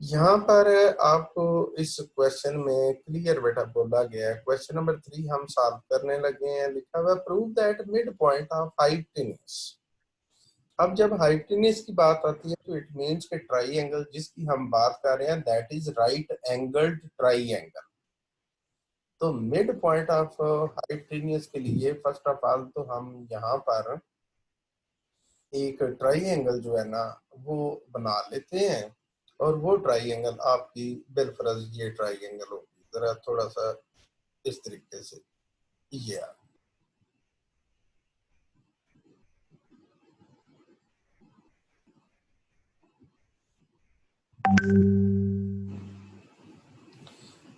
यहाँ पर आपको इस क्वेश्चन में क्लियर बेटा बोला गया है। क्वेश्चन नंबर 3 हम सॉल्व करने लगे हैं। लिखा हुआ prove that mid point of hypotenuse. अब जब हाइपोटेन्यूज की बात आती है तो इट मींस कि ट्राइंगल जिसकी हम बात कर रहे हैं that is right angled triangle. तो मिड पॉइंट ऑफ हाइपोटेन्यूज के लिए फर्स्ट ऑफ ऑल तो हम यहाँ पर एक ट्राइंगल जो है ना वो बना लेते हैं, और वो ट्राइंगल आपकी बिलफरज ये ट्राइंगल होगी। जरा थोड़ा सा इस तरीके से ये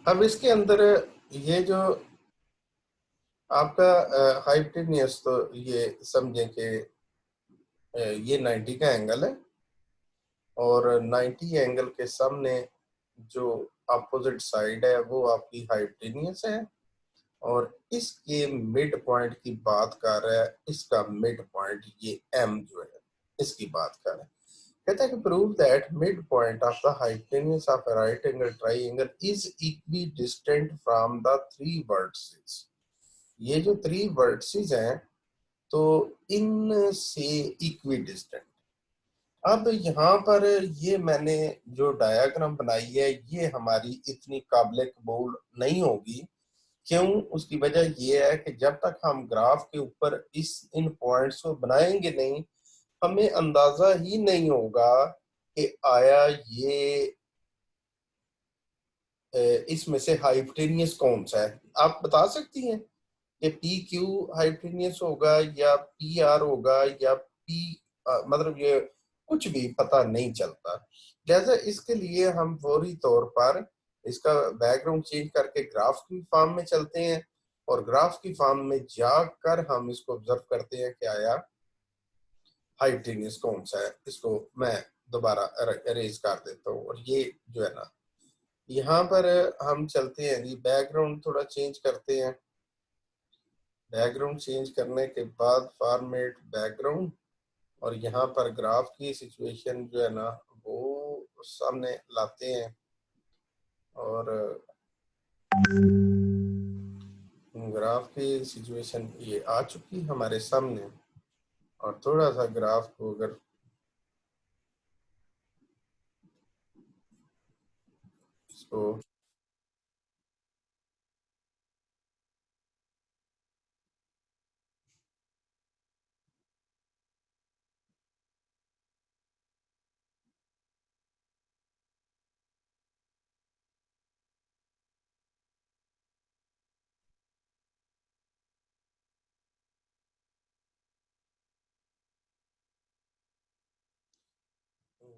अब इसके अंदर ये जो आपका हाइपोटेन्यूज, तो ये समझें कि ये 90 का एंगल है, और 90 एंगल के सामने जो अपोजिट साइड है वो आपकी हाइपोटेन्यूज है, और इसके मिड पॉइंट की बात कर रहा है। इसका मिड पॉइंट ये एम जो है इसकी बात कर रहा है। कहता है कि prove that mid point of the hypotenuse of a right angle triangle is equi distant from the three vertices. ये जो थ्री वर्टिसेस हैं तो इनसे इक्वी डिस्टेंट। अब यहाँ पर ये मैंने जो डायग्राम बनाई है ये हमारी इतनी काबिल कबूल नहीं होगी। क्यों? उसकी वजह ये है कि जब तक हम ग्राफ के ऊपर इन पॉइंट्स को बनाएंगे नहीं, हमें अंदाजा ही नहीं होगा कि आया ये इसमें से हाइपोटेन्यूज कौन सा है। आप बता सकती हैं कि पी क्यू हाइपोटेन्यूज होगा या पी आर होगा या पी, मतलब ये कुछ भी पता नहीं चलता। जैसे इसके लिए हम फौरी तौर पर इसका बैकग्राउंड चेंज करके ग्राफ की फॉर्म में चलते हैं, और ग्राफ की फॉर्म में जाकर हम इसको ऑब्जर्व करते हैं कि आया हाइपोटेन्यूज कौन सा है। इसको मैं दोबारा अरेज कर देता हूँ, और ये जो है ना यहाँ पर हम चलते हैं जी, बैकग्राउंड थोड़ा चेंज करते हैं। बैकग्राउंड चेंज करने के बाद फॉर्मेट बैकग्राउंड, और यहाँ पर ग्राफ की सिचुएशन जो है ना वो सामने लाते हैं, और ग्राफ की सिचुएशन ये आ चुकी हमारे सामने। और थोड़ा सा ग्राफ को अगर इसको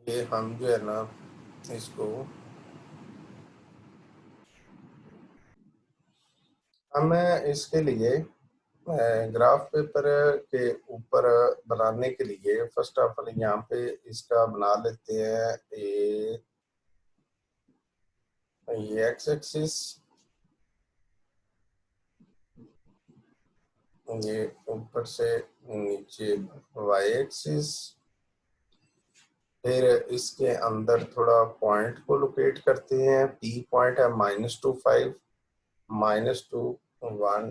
ये हम जो है ना इसको हमें इसके लिए ग्राफ पेपर के ऊपर बनाने के लिए फर्स्ट ऑफ ऑल यहाँ पे इसका बना लेते हैं ये एक्स एक्सिस, ये ऊपर से नीचे वाई एक्सिस। फिर इसके अंदर थोड़ा पॉइंट को लोकेट करते हैं। पी पॉइंट है -2 5, -2 1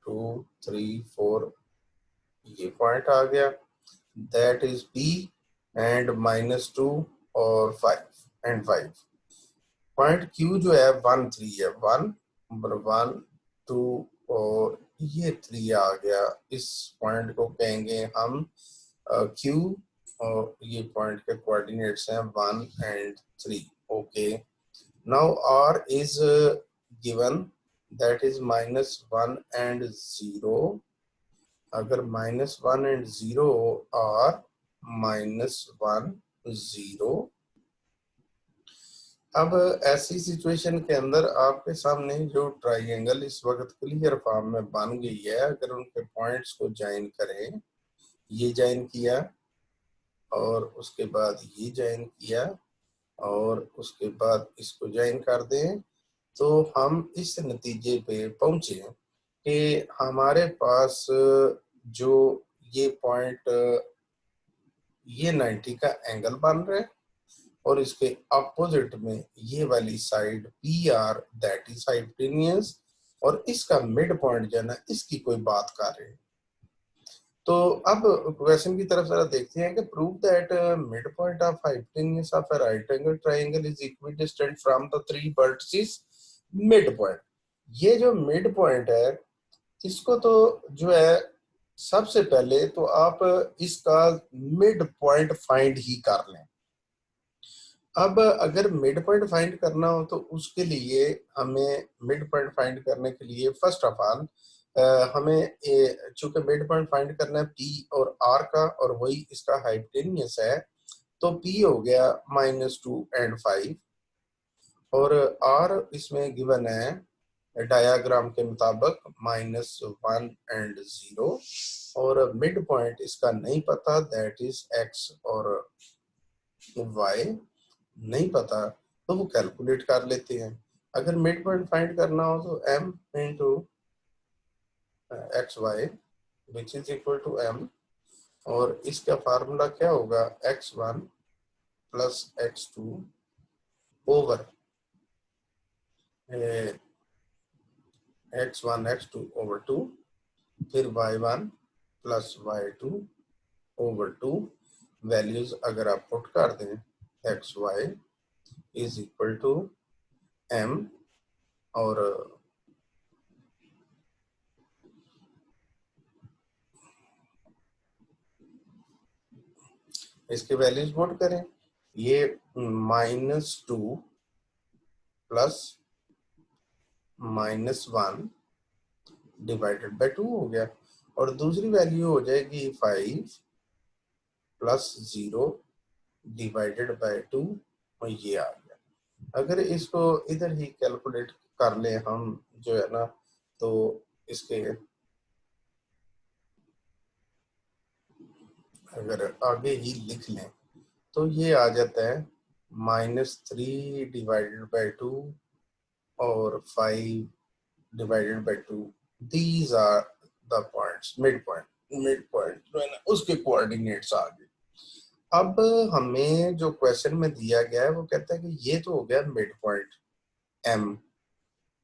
2 3 4, ये पॉइंट आ गया, दैट इज पी, एंड -2 और 5 एंड 5। पॉइंट क्यू जो है 1 3 है, 1 नंबर 1 2 और ये 3 आ गया। इस पॉइंट को कहेंगे हम क्यू, और ये पॉइंट के कोऑर्डिनेट्स हैं 1 and 3। Okay, now R is given, that is -1 and 0। अगर -1 एंड 0 आर -1 0, अब ऐसी सिचुएशन के अंदर आपके सामने जो ट्राइंगल इस वक्त क्लियर फॉर्म में बन गई है, अगर उनके पॉइंट्स को ज्वाइन करें, ये ज्वाइन किया और उसके बाद ये ज्वाइन किया और उसके बाद इसको ज्वाइन कर दें, तो हम इस नतीजे पे पहुंचे कि हमारे पास जो ये पॉइंट ये 90 का एंगल बन रहा है, और इसके अपोजिट में ये वाली side P R that is hypotenuse, और इसका मिड पॉइंट जो है ना, इसकी कोई बात कर रहे हैं। तो अब क्वेश्चन की तरफ जरा देखते हैं कि prove that mid point of hypotenuse of a right angle triangle is equidistant from the three vertices mid point. ये जो मिड पॉइंट है, इसको तो जो है सबसे पहले तो आप इसका मिड पॉइंट फाइंड ही कर लें। अब अगर मिड पॉइंट फाइंड करना हो तो उसके लिए हमें मिड पॉइंट फाइंड करने के लिए फर्स्ट ऑफ ऑल हमें चूंकि मिड पॉइंट फाइंड करना है पी और आर का, और वही इसका हाइपोटेनियस है, तो पी हो गया -2 and 5, और आर इसमें गिवन है डायाग्राम के मुताबिक -1 and 0, और मिड पॉइंट इसका नहीं पता, दैट इज एक्स और वाई नहीं पता, तो वो कैलकुलेट कर लेते हैं। अगर मिड पॉइंट फाइंड करना हो तो m into x y which is equal to m, और इसका फार्मूला क्या होगा, x1 plus x2 over x1 x2 over 2, फिर y1 plus y2 over 2। Values अगर आप पुट कर दें, x y is equal to m, और इसके वैल्यूज पुट करें, ये -2 प्लस -1 डिवाइडेड बाय 2 हो गया, और दूसरी वैल्यू हो जाएगी 5 प्लस 0 डिवाइडेड बाय 2, और ये आ गया। अगर इसको इधर ही कैलकुलेट कर ले हम जो है ना, तो इसके अगर आगे ही लिख लें तो ये आ जाता है -3 डिवाइडेड बाय 2 और 5 divided by 2। These are the points, mid point जो है ना, उसके कोऑर्डिनेट्स आ गए। अब हमें जो क्वेश्चन में दिया गया है वो कहता है कि ये तो हो गया मिड पॉइंट m,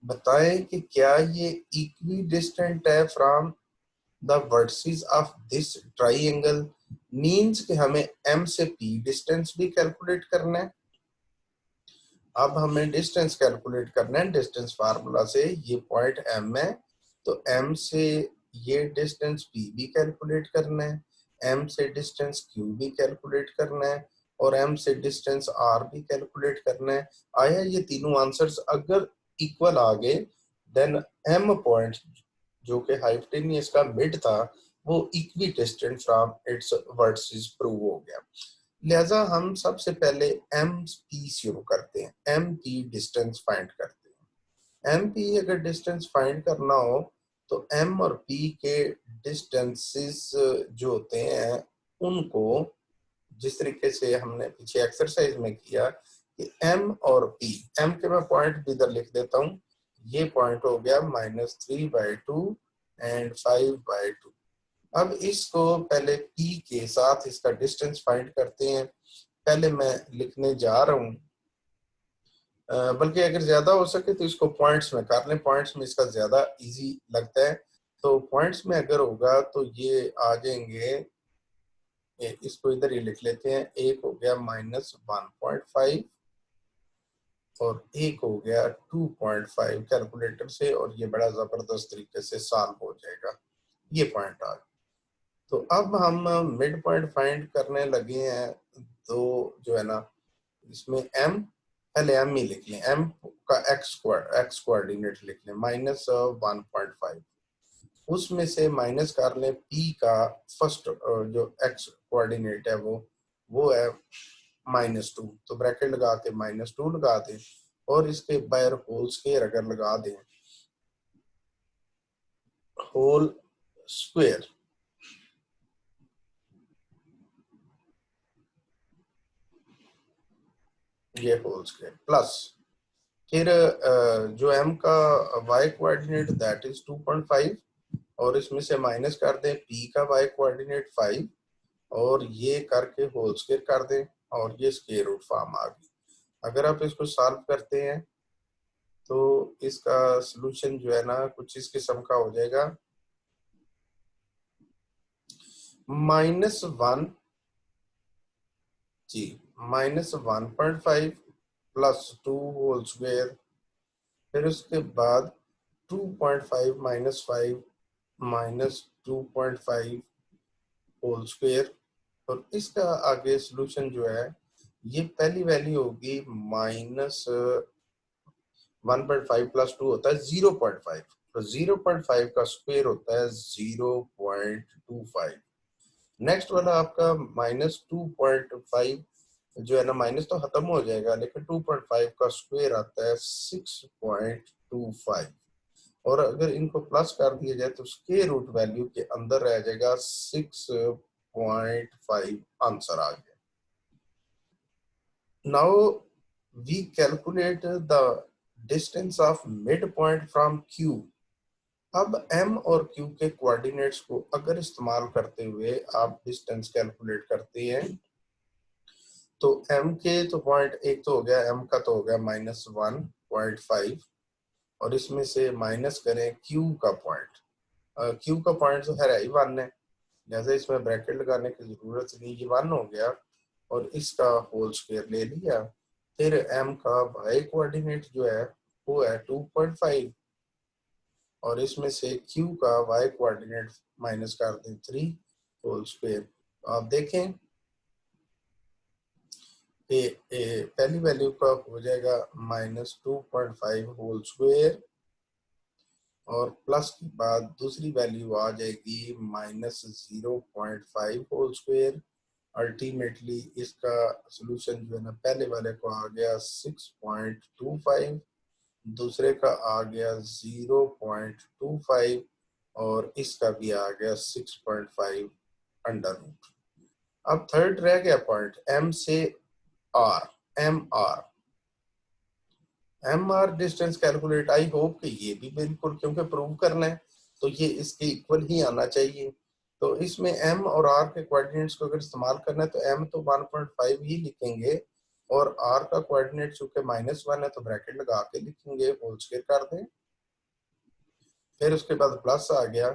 बताएं कि क्या ये इक्वी डिस्टेंट है from the vertices of this triangle, means कि हमें m से p डिस्टेंस भी कैलकुलेट करना है। अब हमें डिस्टेंस कैलकुलेट करना है, डिस्टेंस फार्मूला से ये पॉइंट m है, तो m से ये डिस्टेंस p भी कैलकुलेट करना है, m से डिस्टेंस q भी कैलकुलेट करना है, और m से डिस्टेंस r भी कैलकुलेट करना है। आया ये तीनों आंसर्स अगर इक्वल आ गए, देन m पॉइंट जो कि हाइपोटेनियस का मिड था वो equi distant from its vertices prove हो गया। लिहाजा हम सबसे पहले एम पी शुरू करते हैं, एम पी डिस्टेंस फाइंड करते हैं। एम पी अगर डिस्टेंस फाइंड करना हो तो एम और पी के डिस्टेंसेस जो होते हैं उनको जिस तरीके से हमने पीछे एक्सरसाइज में किया कि एम और पी, एम के मैं पॉइंट भी इधर लिख देता हूँ, ये पॉइंट हो गया -3/2 एंड 5/2। अब इसको पहले p के साथ इसका डिस्टेंस फाइंड करते हैं। पहले मैं लिखने जा रहा हूँ, बल्कि अगर ज्यादा हो सके तो इसको पॉइंट्स में कर लें, पॉइंट्स में इसका ज्यादा इजी लगता है। तो पॉइंट्स में अगर होगा तो ये आ जाएंगे, इसको इधर ही लिख लेते हैं, एक हो गया -1.5 और एक हो गया 2.5 कैलकुलेटर से, और ये बड़ा जबरदस्त तरीके से सॉल्व हो जाएगा। ये पॉइंट आ गया। तो अब हम मिड पॉइंट फाइंड करने लगे हैं, तो जो है ना इसमें m, पहले m ही लिख लें, m का x कोऑर्डिनेट लिख लें -1.5, उसमें से माइनस कर लें p का फर्स्ट जो x कोऑर्डिनेट है वो है -2, तो ब्रैकेट लगा के -2 लगा दें, और इसके बाहर होल स्क्वायर अगर लगा दें, होल स्क्वायर, ये होल स्क्वायर प्लस फिर जो m का y कोऑर्डिनेट दैट इज 2.5, और इसमें से माइनस कर दें p का y कोऑर्डिनेट 5, और ये करके होल स्क्वायर कर दें, और ये स्क्वायर रूट फॉर्म आ गई। अगर आप इसको सॉल्व करते हैं तो इसका सलूशन जो है ना कुछ इस किस्म का हो जाएगा, -1 जी -1.5 +2 होल स्क्वायर, फिर उसके बाद 2.5 -5 -2.5 होल स्क्वायर, और इसका आगे सॉल्यूशन जो है ये पहली वैल्यू होगी -1.5 + 2 होता है 0.5, तो 0.5 का स्क्वायर होता है 0.25। नेक्स्ट वाला आपका -2.5 जो है ना, माइनस तो खत्म हो जाएगा लेकिन 2.5 का स्क्वायर आता है 6.25, और अगर इनको प्लस कर दिया जाए तो स्क्वायर रूट वैल्यू के अंदर रह जाएगा 6.5 आंसर आ गया। Now we calculate the distance of mid point from Q। अब M और Q के कोऑर्डिनेट्स को अगर इस्तेमाल करते हुए आप डिस्टेंस कैलकुलेट करते हैं तो M के तो पॉइंट एक तो हो गया, M का तो हो गया -1.5, और इसमें से माइनस करें Q का पॉइंट। Q का पॉइंट तो है ही 1 है, जैसे इसमें ब्रैकेट लगाने की जरूरत नहीं, ये 1 हो गया, और इसका होल स्क्वायर ले लिया। फिर M का y कोऑर्डिनेट जो है वो है 2.5, और इसमें से Q का y कोऑर्डिनेट माइनस कर दें 3 होल स्क्वायर। आप देखें पहली वैल्यू का हो जाएगा -2.5 होल स्क्वायर, और प्लस के बाद दूसरी वैल्यू आ जाएगी -0.5 होल स्क्वायर। अल्टीमेटली इसका सॉल्यूशन जो है ना, पहले वाले को आ गया 6.25, दूसरे का आ गया 0.25, और इसका भी आ गया 6.5 अंडर रूट। अब थर्ड रह गया पॉइंट M से R, M R distance calculate. I hope कि ये भी बिल्कुल, क्योंकि प्रूव करना है तो ये इसके इक्वल ही आना चाहिए। तो इसमें M और R के कोऑर्डिनेट्स को अगर इस्तेमाल करना है तो M तो 1.5 ही लिखेंगे, और R का कोऑर्डिनेट चूंकि -1 है तो ब्रैकेट लगा के लिखेंगे, होल स्क्वायर कर दें। फिर उसके बाद प्लस आ गया,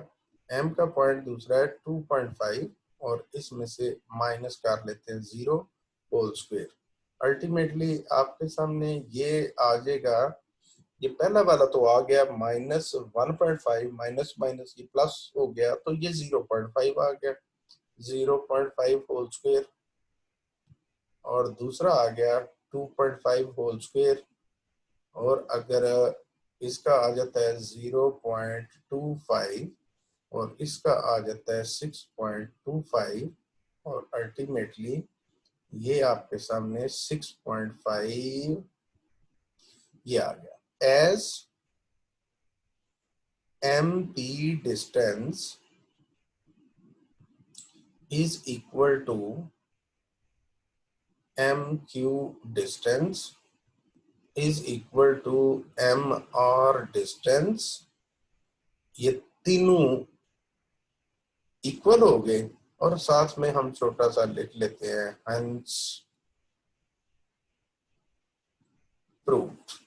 M का पॉइंट दूसरा है 2.5, और इसमें से माइनस कर लेते हैं 0 होल स्क्वायर। अल्टीमेटली आपके सामने ये आ जाएगा, ये पहला वाला तो आ गया -1.5, माइनस माइनस ये प्लस हो गया तो ये 0.5 आ गया, 0.5 होल स्क्वायर, और दूसरा आ गया 2.5 होल स्क्वायर, और अगर इसका आ जाता है 0.25 और इसका आ जाता है 6.25, और अल्टीमेटली ये आपके सामने 6.5 ये आ गया। As MP distance is equal to MQ distance is equal to MR distance, ये तीनों इक्वल हो गए, और साथ में हम छोटा सा लिख लेते हैं hence proved।